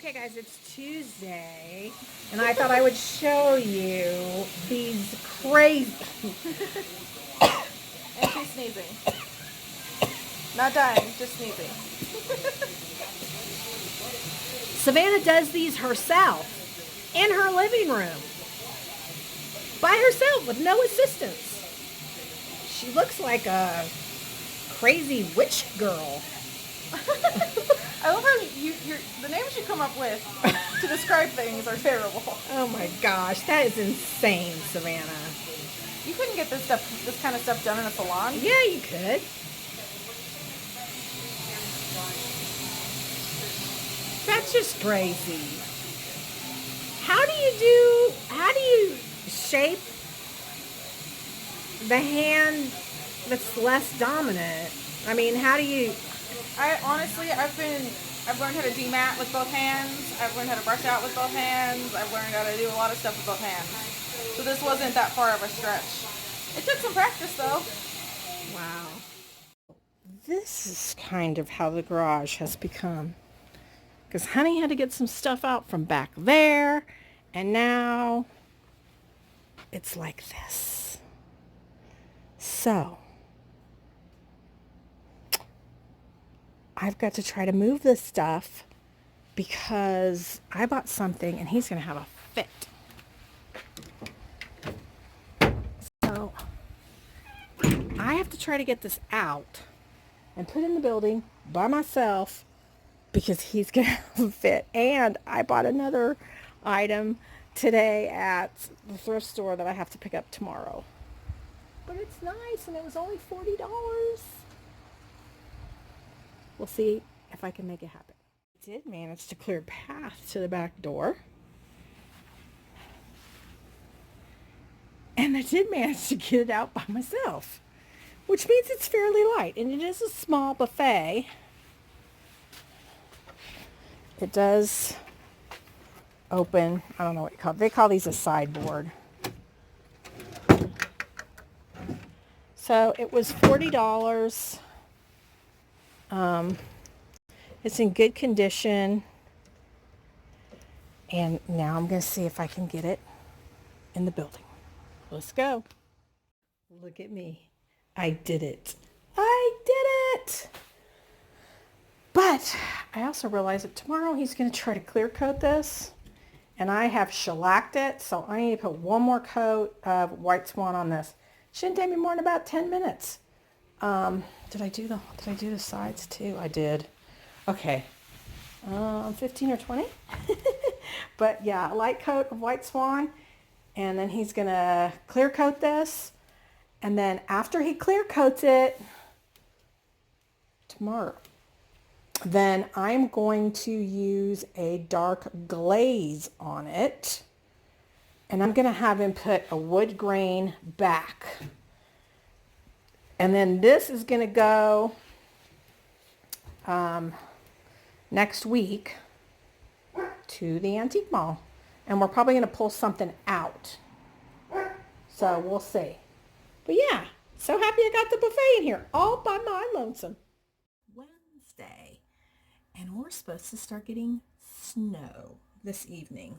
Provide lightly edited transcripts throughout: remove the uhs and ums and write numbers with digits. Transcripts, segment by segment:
Okay guys, it's Tuesday, and I thought I would show you these crazy... And she's sneezing. Not dying, just sneezing. Savannah does these herself in her living room by herself with no assistance. She looks like a crazy witch girl. I love how the names you come up with to describe things are terrible. Oh my gosh, that is insane, Savannah. You couldn't get this kind of stuff done in a salon. Yeah, you could. That's just crazy. How do you shape the hand that's less dominant? I mean, how do you... I've learned how to demat with both hands. I've learned how to brush out with both hands. I've learned how to do a lot of stuff with both hands. So this wasn't that far of a stretch. It took some practice though. Wow. This is kind of how the garage has become. Because Honey had to get some stuff out from back there, and now it's like this. So, I've got to try to move this stuff because I bought something and he's going to have a fit. So, I have to try to get this out and put in the building by myself because he's going to have a fit. And I bought another item today at the thrift store that I have to pick up tomorrow. But it's nice, and it was only $40. We'll see if I can make it happen. I did manage to clear a path to the back door. And I did manage to get it out by myself, which means it's fairly light. And it is a small buffet. It does open. I don't know what you call it. They call these a sideboard. So it was $40. It's in good condition. And now I'm going to see if I can get it in the building. Let's go. Look at me. I did it. I did it. But I also realized that tomorrow he's going to try to clear coat this. And I have shellacked it. So I need to put one more coat of White Swan on this. Shouldn't take me more than about 10 minutes. Did I do the sides too? I did. Okay. 15 or 20. But yeah, a light coat of White Swan. And then he's going to clear coat this. And then after he clear coats it tomorrow, then I'm going to use a dark glaze on it. And I'm going to have him put a wood grain back. And then this is going to go next week to the antique mall. And we're probably going to pull something out. So we'll see. But yeah, so happy I got the buffet in here all by my lonesome. Wednesday. And we're supposed to start getting snow this evening.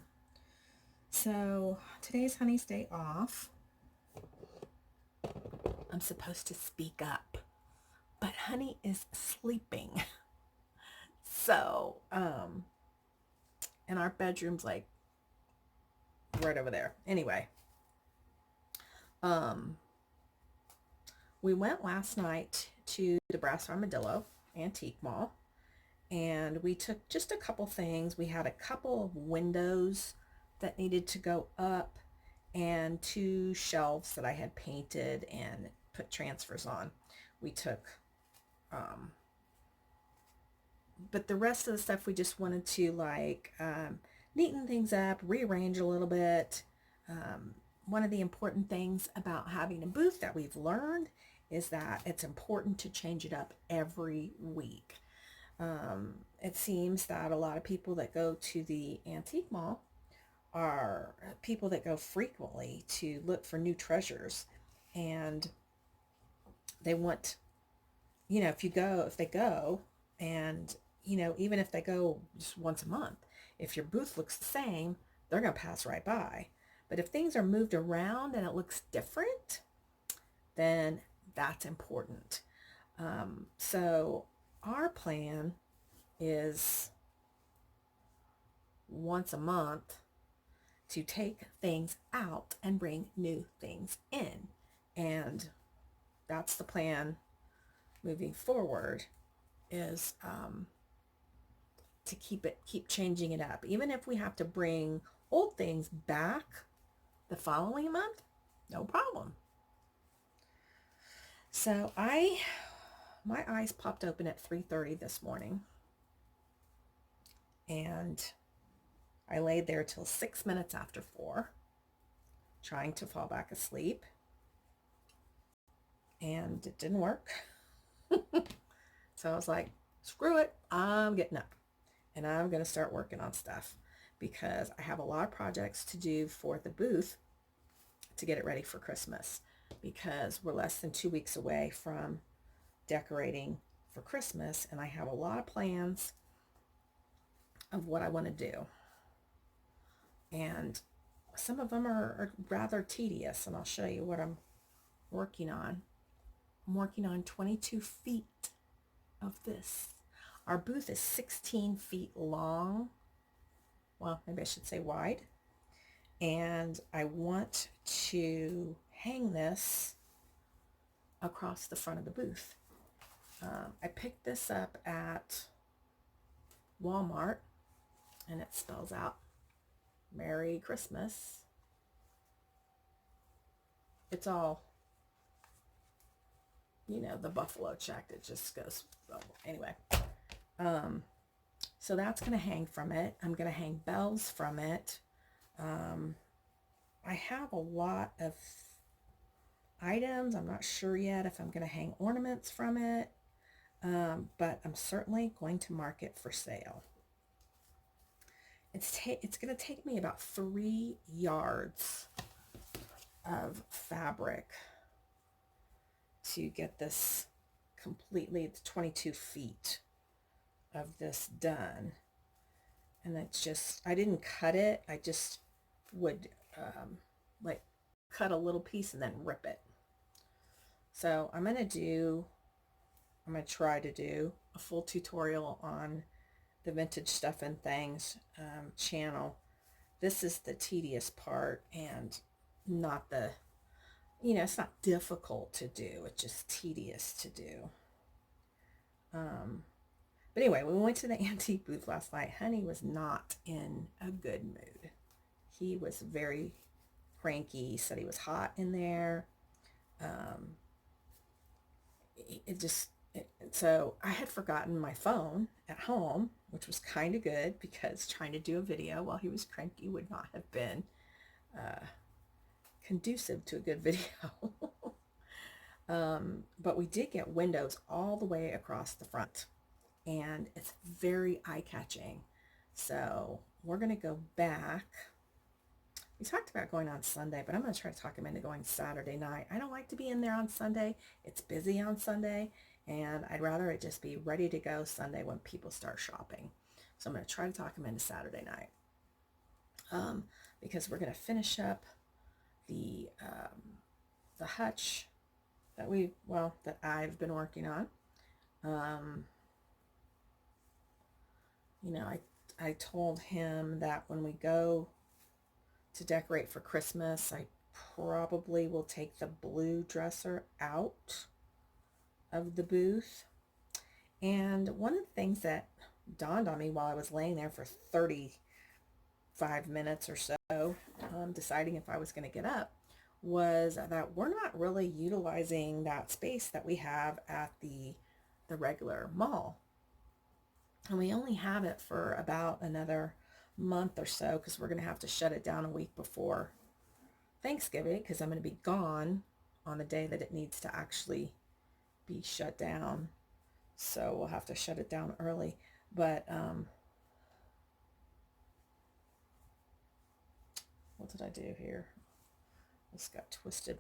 So today's Honey's day off. I'm supposed to speak up, but Honey is sleeping. So, and our bedroom's like right over there. Anyway, we went last night to the Brass Armadillo Antique Mall, and we took just a couple things. We had a couple of windows that needed to go up and 2 shelves that I had painted and put transfers on. We took, but the rest of the stuff we just wanted to like neaten things up, rearrange a little bit. One of the important things about having a booth that we've learned is that it's important to change it up every week. It seems that a lot of people that go to the antique mall are people that go frequently to look for new treasures, and they want, if they go and, even if they go just once a month, If your booth looks the same, they're going to pass right by. But if things are moved around and it looks different, then that's important. So our plan is once a month to take things out and bring new things in. And that's the plan moving forward, is to keep changing it up. Even if we have to bring old things back the following month, no problem. So my eyes popped open at 3:30 this morning, and I laid there till 6 minutes after 4, trying to fall back asleep, and it didn't work. So I was like, screw it, I'm getting up and I'm going to start working on stuff, because I have a lot of projects to do for the booth to get it ready for Christmas, because we're less than 2 weeks away from decorating for Christmas, and I have a lot of plans of what I want to do. And some of them are rather tedious, and I'll show you what I'm working on. I'm working on 22 feet of this. Our booth is 16 feet long. Well, maybe I should say wide. And I want to hang this across the front of the booth. I picked this up at Walmart, and it spells out Merry Christmas. It's all, the buffalo check. It just goes, anyway. So that's going to hang from it. I'm going to hang bells from it. I have a lot of items. I'm not sure yet if I'm going to hang ornaments from it, but I'm certainly going to mark it for sale. It's going to take me about 3 yards of fabric to get this completely. It's 22 feet of this done, and it's just, I didn't cut it. I just would like cut a little piece and then rip it. So I'm going to try to do a full tutorial on the Vintage Stuff and Things channel. This is the tedious part, and not the, it's not difficult to do, it's just tedious to do. But anyway, we went to the antique booth last night. Honey was not in a good mood. He was very cranky. He said he was hot in there. So I had forgotten my phone at home, which was kind of good, because trying to do a video while he was cranky would not have been conducive to a good video. But we did get windows all the way across the front, and it's very eye-catching. So we're going to go back. We talked about going on Sunday, but I'm going to try to talk him into going Saturday night. I don't like to be in there on Sunday. It's busy on Sunday, and I'd rather it just be ready to go Sunday when people start shopping. So I'm going to try to talk him into Saturday night, because we're going to finish up the hutch that I've been working on. I told him that when we go to decorate for Christmas, I probably will take the blue dresser out of the booth. And one of the things that dawned on me while I was laying there for 35 minutes or so, deciding if I was going to get up, was that we're not really utilizing that space that we have at the regular mall. And we only have it for about another month or so, because we're going to have to shut it down a week before Thanksgiving, because I'm going to be gone on the day that it needs to actually be shut down. So we'll have to shut it down early. But what did I do here? This got twisted.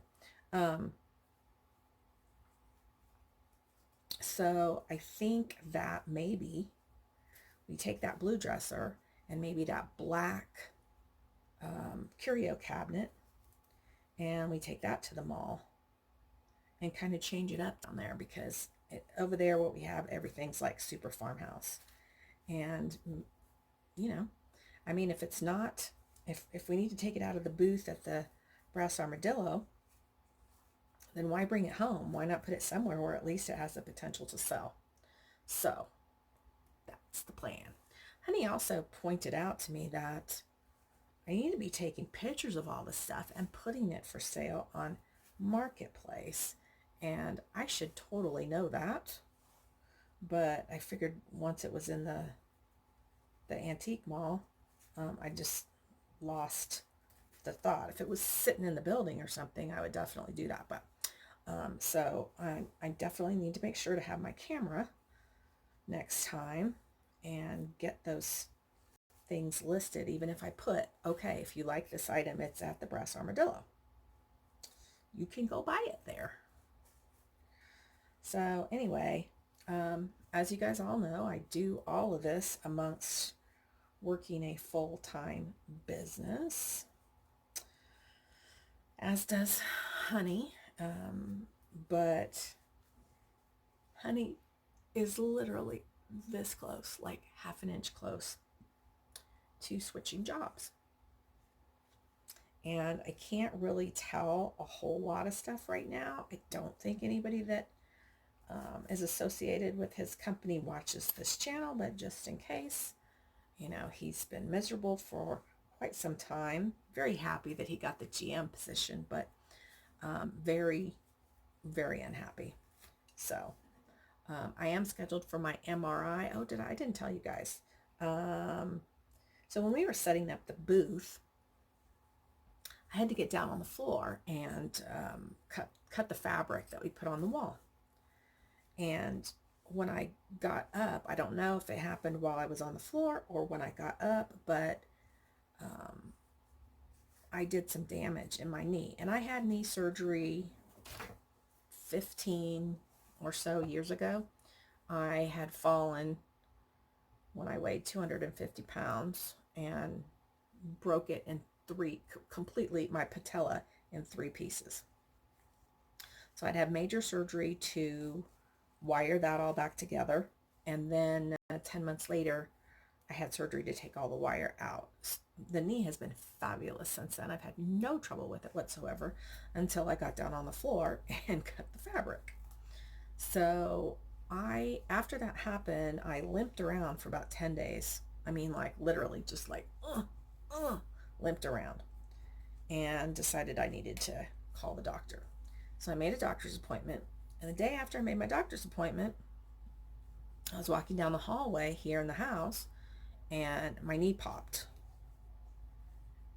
So I think that maybe we take that blue dresser and maybe that black curio cabinet, and we take that to the mall and kind of change it up down there, because over there what we have, everything's like super farmhouse. And you know, I mean, if it's not, if we need to take it out of the booth at the Brass Armadillo, then why bring it home? Why not put it somewhere where at least it has the potential to sell? So that's the plan. Honey also pointed out to me that I need to be taking pictures of all this stuff and putting it for sale on Marketplace. And I should totally know that. But I figured once it was in the antique mall, I just lost the thought. If it was sitting in the building or something, I would definitely do that. But so I definitely need to make sure to have my camera next time and get those things listed. Even if I put, okay, if you like this item, it's at the Brass Armadillo, you can go buy it there. So anyway, as you guys all know, I do all of this amongst working a full-time business, as does Honey. But Honey is literally this close, like half an inch close to switching jobs. And I can't really tell a whole lot of stuff right now. I don't think anybody that is associated with his company watches this channel, but just in case, you know, he's been miserable for quite some time. Very happy that he got the GM position, but very, very unhappy. So I am scheduled for my MRI. Oh, I didn't tell you guys. So when we were setting up the booth, I had to get down on the floor and cut the fabric that we put on the wall. And when I got up, I don't know if it happened while I was on the floor or when I got up, but I did some damage in my knee. And I had knee surgery 15 or so years ago. I had fallen when I weighed 250 pounds and broke it in completely, my patella in 3 pieces. So I'd have major surgery to wire that all back together. And then 10 months later, I had surgery to take all the wire out. The knee has been fabulous since then. I've had no trouble with it whatsoever until I got down on the floor and cut the fabric. So after that happened, I limped around for about 10 days. I mean, like literally just like, limped around, and decided I needed to call the doctor. So I made a doctor's appointment. And the day after I made my doctor's appointment, I was walking down the hallway here in the house and my knee popped.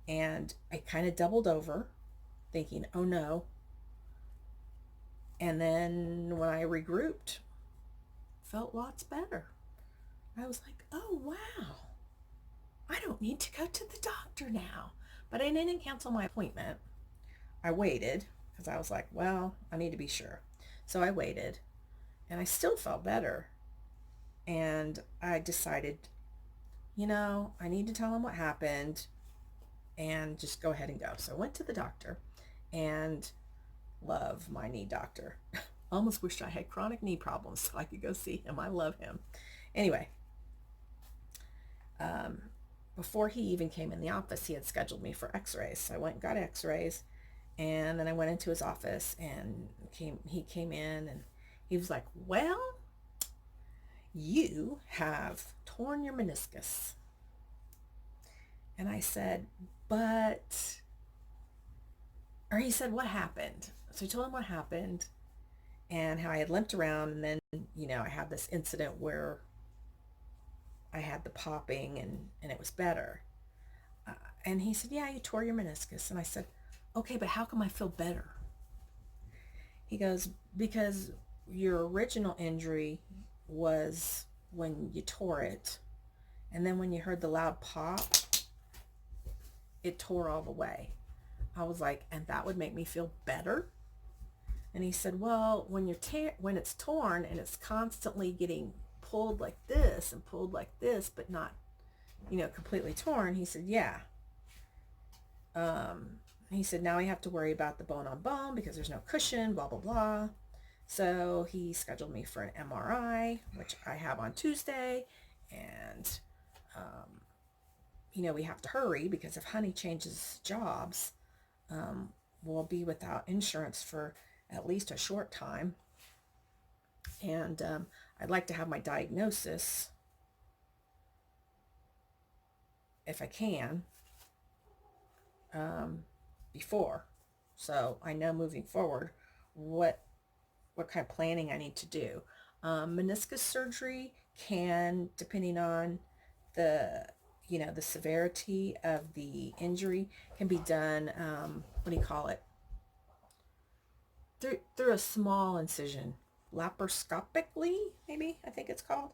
And I kind of doubled over thinking, oh no. And then when I regrouped, felt lots better. I was like, oh wow, I don't need to go to the doctor now. But I didn't cancel my appointment. I waited because I was like, well, I need to be sure. So I waited and I still felt better. And I decided, you know, I need to tell him what happened and just go ahead and go. So I went to the doctor, and love my knee doctor. Almost wished I had chronic knee problems so I could go see him. I love him. Anyway, before he even came in the office, he had scheduled me for x-rays. So I went and got x-rays, and then I went into his office, and he came in, and he was like, well, you have torn your meniscus. And I said, he said, what happened? So I told him what happened and how I had limped around. And then, you know, I had this incident where I had the popping and it was better. And he said, yeah, you tore your meniscus. And I said, okay, but how come I feel better? He goes, because your original injury was when you tore it. And then when you heard the loud pop, it tore all the way. I was like, and that would make me feel better? And he said, well, when it's torn and it's constantly getting pulled like this and pulled like this, but not completely torn. He said, yeah. He said, now we have to worry about the bone on bone because there's no cushion, blah, blah, blah. So he scheduled me for an MRI, which I have on Tuesday. And, we have to hurry because if Honey changes jobs, we'll be without insurance for at least a short time. And I'd like to have my diagnosis, if I can, before. So I know moving forward what kind of planning I need to do. Meniscus surgery can, depending on the the severity of the injury, can be done, what do you call it, through a small incision, laparoscopically, maybe, I think it's called.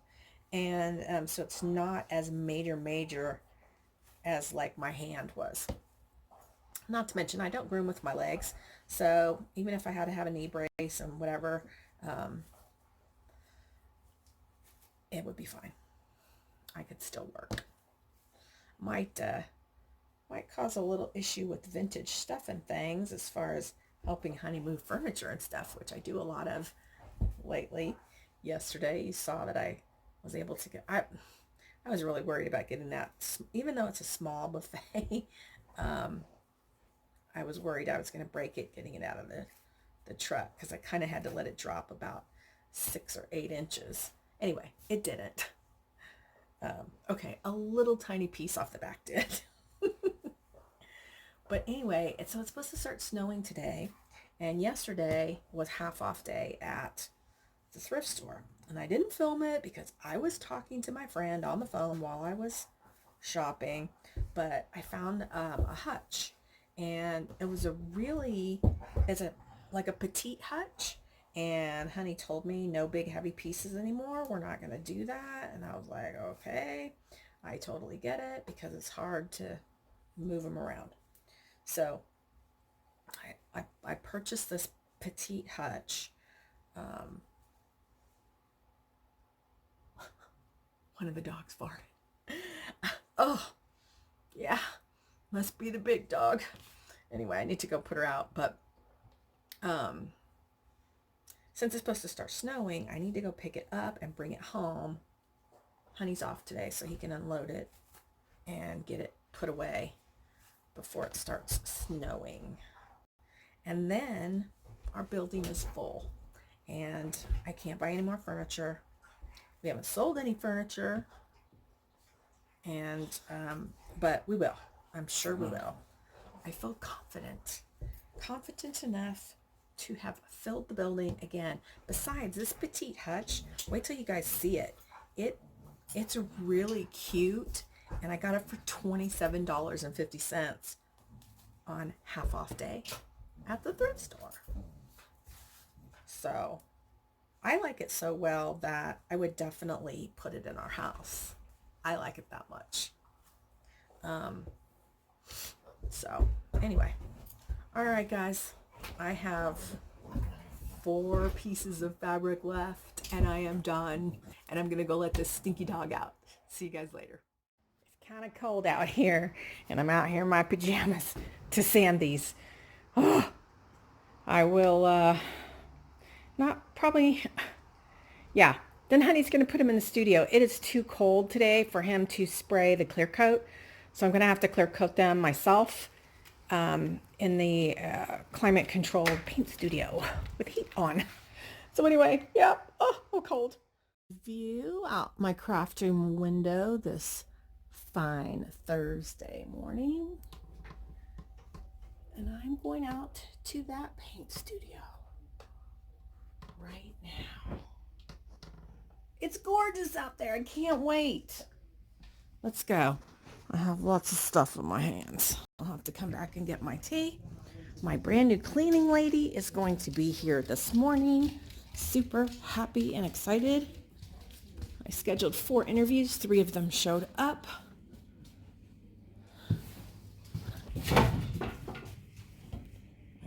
And so it's not as major as like my hand was. Not to mention, I don't groom with my legs, so even if I had to have a knee brace and whatever, it would be fine. I could still work. Might cause a little issue with vintage stuff and things as far as helping Honey move furniture and stuff, which I do a lot of lately. Yesterday, you saw that I was able to get. I was really worried about getting that, even though it's a small buffet. I was worried I was going to break it getting it out of the truck because I kind of had to let it drop about 6 or 8 inches. Anyway, it didn't. Okay, a little tiny piece off the back did. But anyway, so it's supposed to start snowing today. And yesterday was half off day at the thrift store. And I didn't film it because I was talking to my friend on the phone while I was shopping. But I found a Hutch. And it was like a petite Hutch. And Honey told me no big heavy pieces anymore. We're not going to do that. And I was like, okay, I totally get it because it's hard to move them around. So I purchased this petite Hutch. One of the dogs farted. Oh, yeah, must be the big dog. Anyway, I need to go put her out. But since it's supposed to start snowing, I need to go pick it up and bring it home. Honey's off today, so he can unload it and get it put away before it starts snowing. And then our building is full and I can't buy any more furniture. We haven't sold any furniture, and but we will. I'm sure we will. I feel confident enough to have filled the building again. Besides, this petite Hutch, wait till you guys see it. It's really cute, and I got it for $27.50 on half off day at the thrift store. So I like it so well that I would definitely put it in our house. I like it that much. So anyway, all right, guys, I have 4 pieces of fabric left and I am done, and I'm gonna go let this stinky dog out. See you guys later. It's kind of cold out here and I'm out here in my pajamas to sand these. Oh, I will not probably, yeah, then Honey's gonna put him in the studio. It is too cold today for him to spray the clear coat, so I'm gonna have to clear coat them myself in the climate controlled paint studio with heat on. So anyway, yeah, oh cold. View out my craft room window this fine Thursday morning. And I'm going out to that paint studio right now. It's gorgeous out there. I can't wait. Let's go. I have lots of stuff in my hands. I'll have to come back and get my tea. My brand new cleaning lady is going to be here this morning. Super happy and excited. I scheduled 4 interviews. 3 of them showed up. I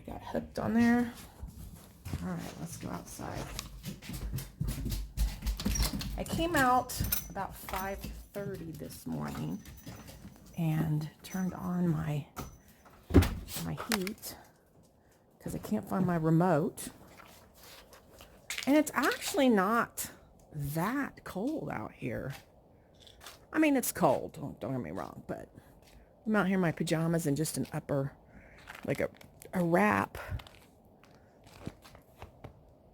got hooked on there. All right, let's go outside. I came out about 5:30 this morning and turned on my heat because I can't find my remote. And it's actually not that cold out here. I mean, it's cold, don't get me wrong, but I'm out here in my pajamas and just an upper, like a wrap.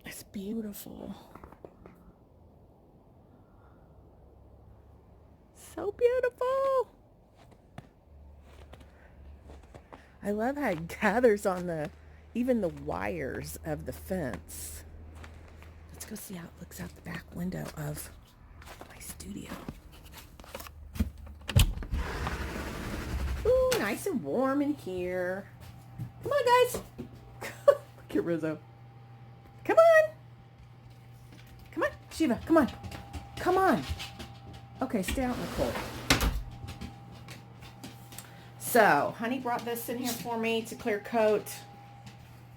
It's beautiful. So beautiful. I love how it gathers on even the wires of the fence. Let's go see how it looks out the back window of my studio. Ooh, nice and warm in here. Come on, guys. Look at Rizzo. Come on. Come on, Shiva, come on. Come on. Okay, stay out in the cold. So, Honey brought this in here for me to clear coat,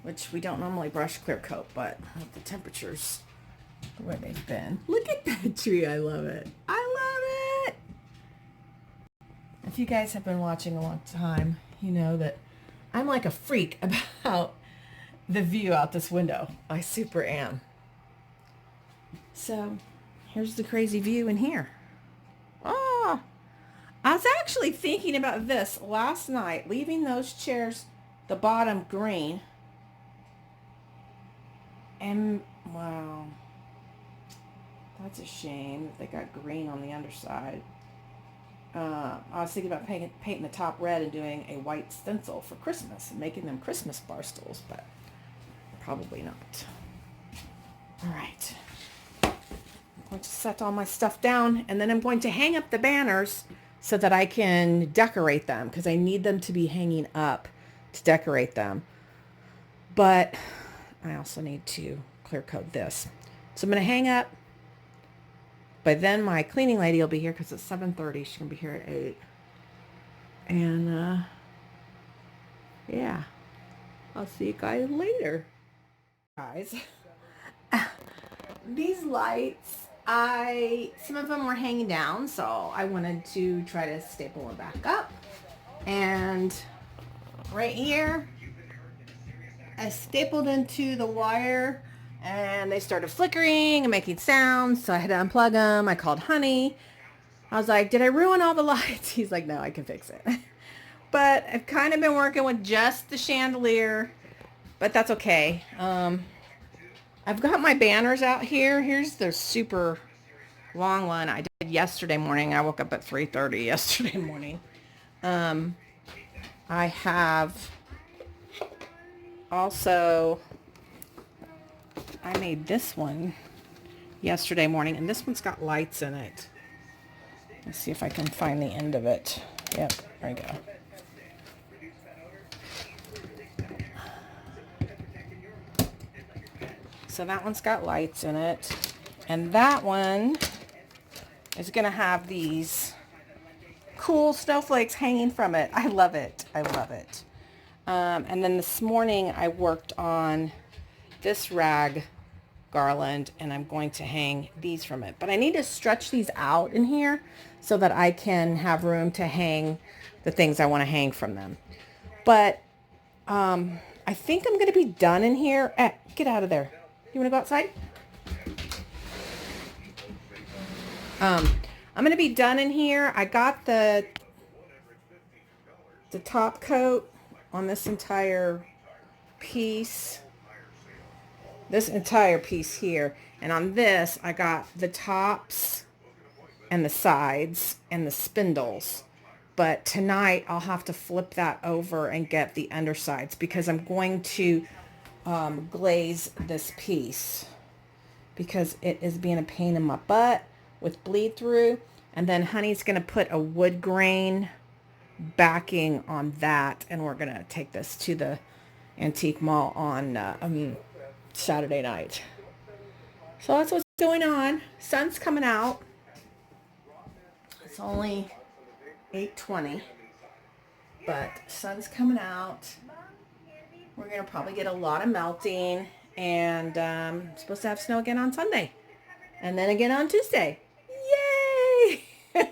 which we don't normally brush clear coat, but with the temperatures where they've been. Look at that tree. I love it. I love it. If you guys have been watching a long time, you know that I'm like a freak about the view out this window. I super am. So, here's the crazy view in here. Ah! I was actually thinking about this last night, leaving those chairs, the bottom green. And, wow, that's a shame that they got green on the underside. I was thinking about painting the top red and doing a white stencil for Christmas and making them Christmas bar stools, but probably not. All right. I'm going to set all my stuff down, and then I'm going to hang up the banners so that I can decorate them, because I need them to be hanging up to decorate them. But I also need to clear coat this. So I'm going to hang up. But then my cleaning lady will be here because it's 7:30. She's going to be here at 8. And, yeah. I'll see you guys later. Guys. These lights, some of them were hanging down, so I wanted to try to staple them back up. And right here, I stapled into the wire, and they started flickering and making sounds, so I had to unplug them. I called Honey. I was like, did I ruin all the lights? He's like, no, I can fix it. But I've kind of been working with just the chandelier, but that's okay. I've got my banners out here. Here's the super long one I did yesterday morning. I woke up at 3:30 yesterday morning. I have also, I made this one yesterday morning, and this one's got lights in it. Let's see if I can find the end of it. Yep, there we go. So that one's got lights in it. And that one is going to have these cool snowflakes hanging from it. I love it. I love it. And then this morning I worked on this rag garland, and I'm going to hang these from it. But I need to stretch these out in here so that I can have room to hang the things I want to hang from them. But I think I'm going to be done in here. Get out of there. You want to go outside? I'm going to be done in here. I got the top coat on this entire piece. This entire piece here. And on this, I got the tops and the sides and the spindles. But tonight, I'll have to flip that over and get the undersides, because I'm going to glaze this piece, because it is being a pain in my butt with bleed through. And then Honey's going to put a wood grain backing on that, and we're going to take this to the antique mall on Saturday night. So that's what's going on. Sun's coming out. It's only 8:20, but sun's coming out. We're going to probably get a lot of melting, and supposed to have snow again on Sunday, and then again on Tuesday. Yay! All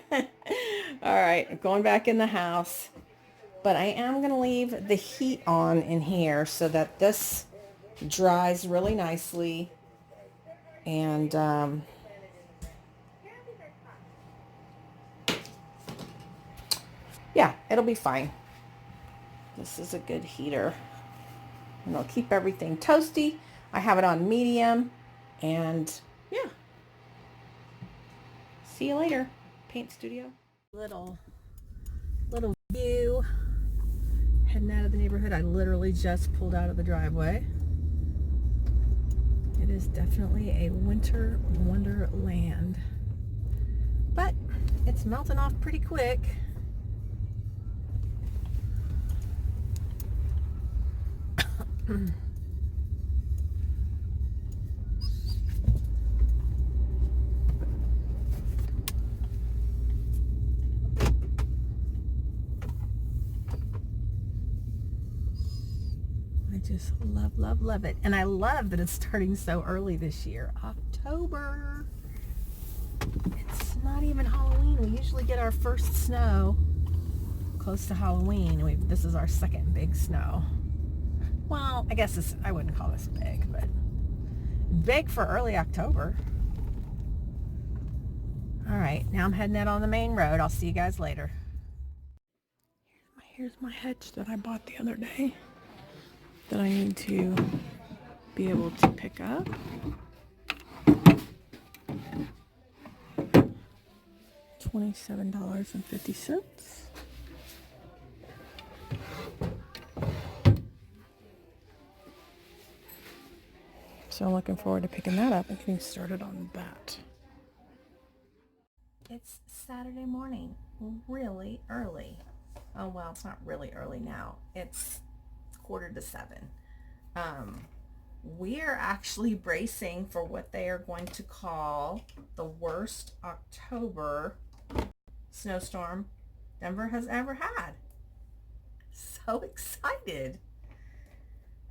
right, I'm going back in the house, but I am going to leave the heat on in here so that this dries really nicely. And yeah, it'll be fine. This is a good heater. And it'll keep everything toasty. I have it on medium. And yeah. See you later, Paint Studio. Little view. Heading out of the neighborhood. I literally just pulled out of the driveway. It is definitely a winter wonderland. But it's melting off pretty quick. I just love it. And I love that it's starting so early this year. October. It's not even Halloween. We usually get our first snow close to Halloween. This is our second big snow. Well, I guess I wouldn't call this big, but big for early October. All right, now I'm heading out on the main road. I'll see you guys later. Here's my Hutch that I bought the other day that I need to be able to pick up. $27.50. So I'm looking forward to picking that up and getting started on that. It's Saturday morning, really early. Oh, well, it's not really early now. It's 6:45. We are actually bracing for what they are going to call the worst October snowstorm Denver has ever had. So excited.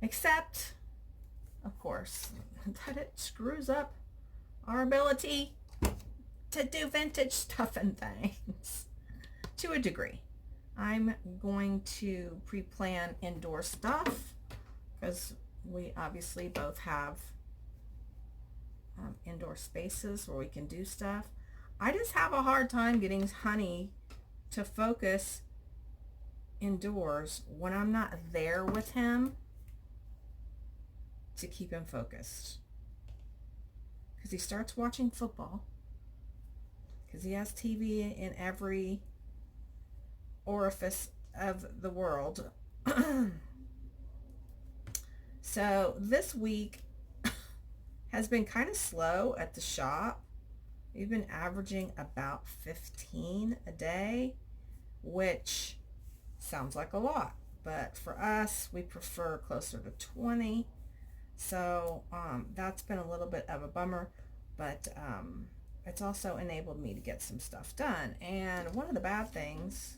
Except, of course, that it screws up our ability to do vintage stuff and things to a degree. I'm going to pre-plan indoor stuff because we obviously both have indoor spaces where we can do stuff. I just have a hard time getting Honey to focus indoors when I'm not there with him to keep him focused. Because he starts watching football. Because he has TV in every orifice of the world. So this week has been kind of slow at the shop. We've been averaging about 15 a day, which sounds like a lot, but for us, we prefer closer to 20. So that's been a little bit of a bummer, but it's also enabled me to get some stuff done. And one of the bad things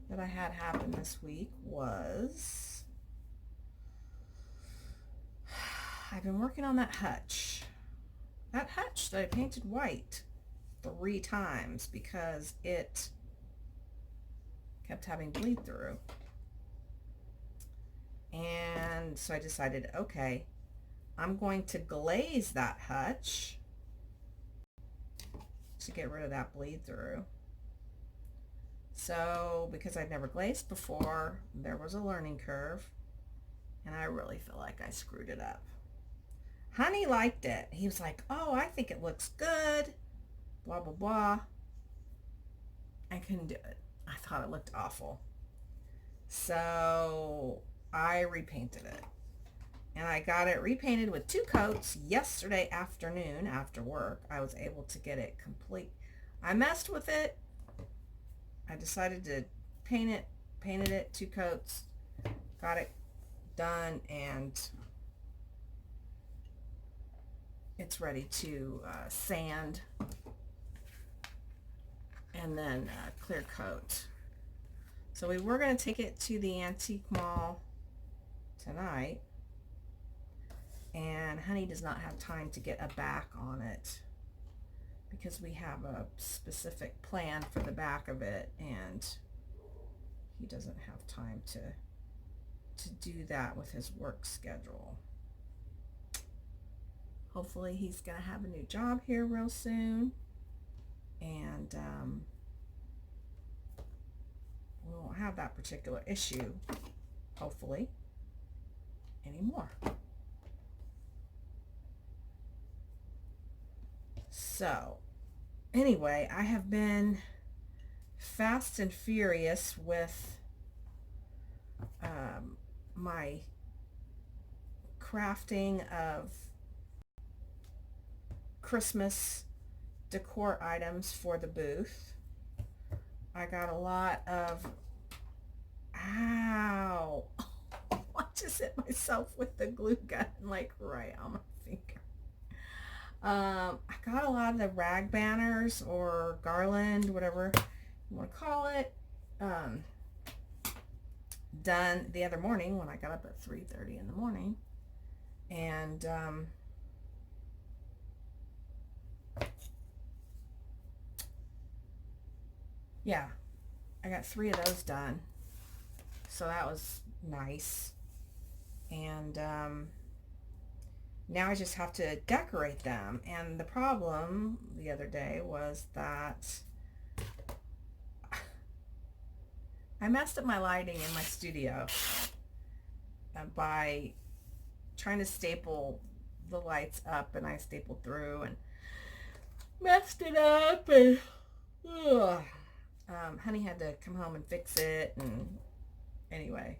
that I had happen this week was I've been working on that Hutch. That Hutch that I painted white 3 times because it kept having bleed through. And so I decided, okay, I'm going to glaze that Hutch to get rid of that bleed through. So because I'd never glazed before, there was a learning curve, and I really feel like I screwed it up. Honey liked it. He was like, oh, I think it looks good, blah, blah, blah. I couldn't do it. I thought it looked awful. So I repainted it. And I got it repainted with 2 coats yesterday afternoon after work. I was able to get it complete. I messed with it. I decided to paint it, painted it 2 coats, got it done, and it's ready to sand and then clear coat. So we were going to take it to the antique mall tonight, and Honey does not have time to get a back on it because we have a specific plan for the back of it, and he doesn't have time to do that with his work schedule. Hopefully he's going to have a new job here real soon, and we won't have that particular issue, hopefully, anymore. So, anyway, I have been fast and furious with my crafting of Christmas decor items for the booth. I got a lot of, ow, I just hit myself with the glue gun like right on my finger. I got a lot of the rag banners or garland, whatever you want to call it, done the other morning when I got up at 3:30 in the morning. And yeah, I got 3 of those done, so that was nice. And now I just have to decorate them. And the problem the other day was that I messed up my lighting in my studio by trying to staple the lights up, and I stapled through and messed it up, and honey had to come home and fix it, and anyway,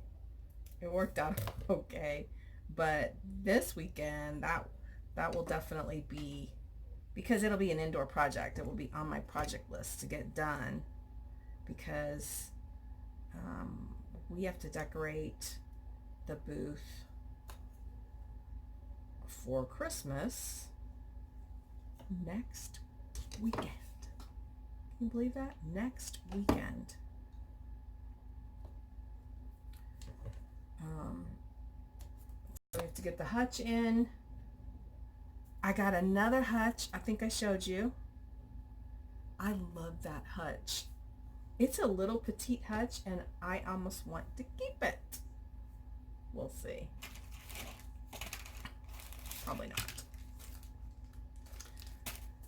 it worked out okay. But this weekend, that will definitely be, because it'll be an indoor project, it will be on my project list to get done, because we have to decorate the booth for Christmas next weekend. Can you believe that? Next weekend. We have to get the hutch in. I got another hutch. I think I showed you. I love that hutch. It's a little petite hutch, and I almost want to keep it. We'll see. Probably not.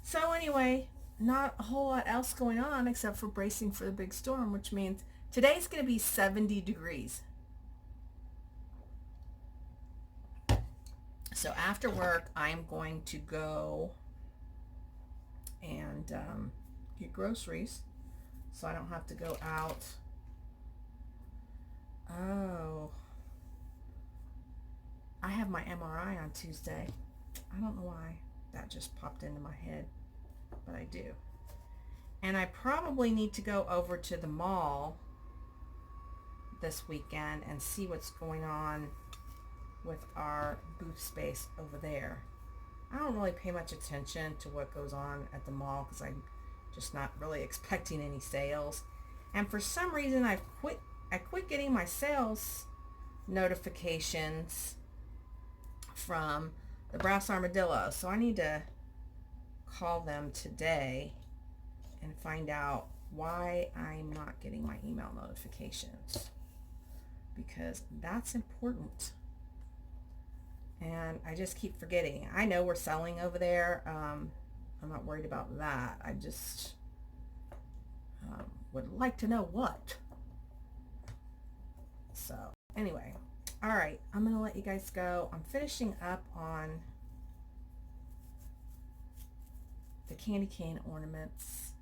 So anyway, not a whole lot else going on except for bracing for the big storm, which means today's going to be 70 degrees. So after work, I'm going to go and get groceries so I don't have to go out. Oh, I have my MRI on Tuesday. I don't know why that just popped into my head, but I do. And I probably need to go over to the mall this weekend and see what's going on with our booth space over there. I don't really pay much attention to what goes on at the mall because I'm just not really expecting any sales. And for some reason I quit getting my sales notifications from the Brass Armadillo. So I need to call them today and find out why I'm not getting my email notifications, because that's important. And I just keep forgetting. I know we're selling over there. I'm not worried about that. I just would like to know what. So anyway, all right, I'm going to let you guys go. I'm finishing up on the candy cane ornaments.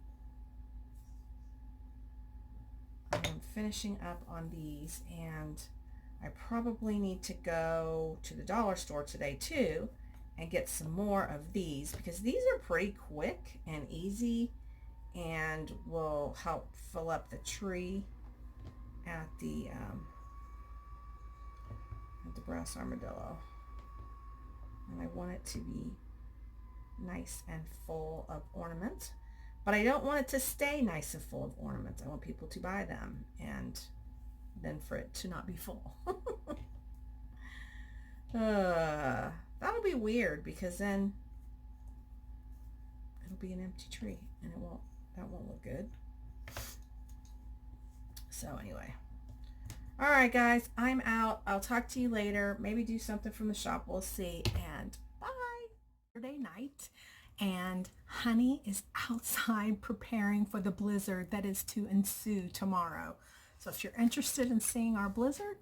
I'm finishing up on these, and I probably need to go to the dollar store today too and get some more of these, because these are pretty quick and easy and will help fill up the tree at the Brass Armadillo. And I want it to be nice and full of ornaments, but I don't want it to stay nice and full of ornaments. I want people to buy them and then for it to not be full. That'll be weird, because then it'll be an empty tree, and that won't look good. So anyway, all right, guys, I'm out. I'll talk to you later. Maybe do something from the shop. We'll see. And bye. Saturday night, and Honey is outside preparing for the blizzard that is to ensue tomorrow. So if you're interested in seeing our blizzard,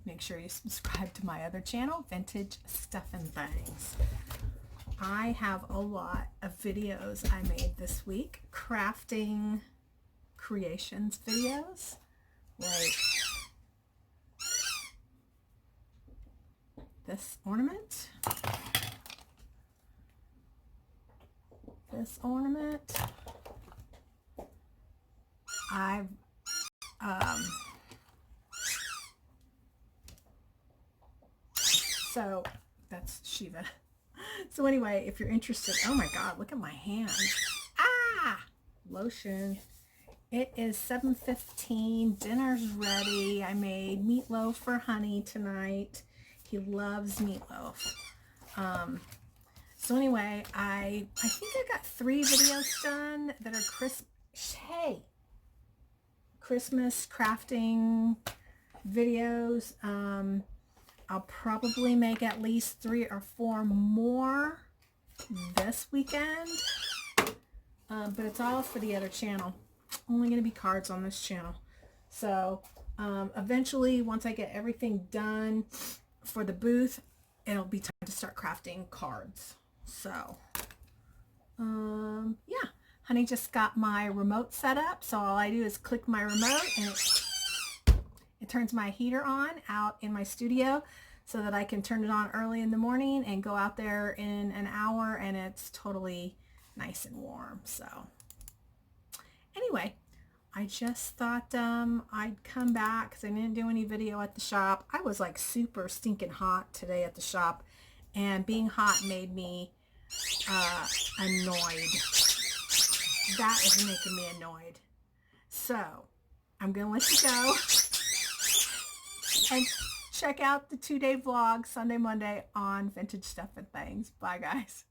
make sure you subscribe to my other channel, Vintage Stuff and Things. I have a lot of videos I made this week, crafting creations videos, like this ornament, I've so that's Shiva. So anyway, if you're interested, oh my God, look at my hands. Lotion. It is 7:15. Dinner's ready. I made meatloaf for Honey tonight. He loves meatloaf. So anyway, I think I got 3 videos done that are Christmas crafting videos. I'll probably make at least 3 or 4 more this weekend, but it's all for the other channel. Only going to be cards on this channel. So eventually, once I get everything done for the booth, it'll be time to start crafting cards. So yeah, Honey just got my remote set up, so all I do is click my remote and it turns my heater on out in my studio so that I can turn it on early in the morning and go out there in an hour and it's totally nice and warm. So anyway, I just thought I'd come back because I didn't do any video at the shop. I was like super stinking hot today at the shop, and being hot made me annoyed. That is making me annoyed. So I'm going to let you go and check out the 2-day vlog Sunday, Monday on Vintage Stuff and Things. Bye, guys.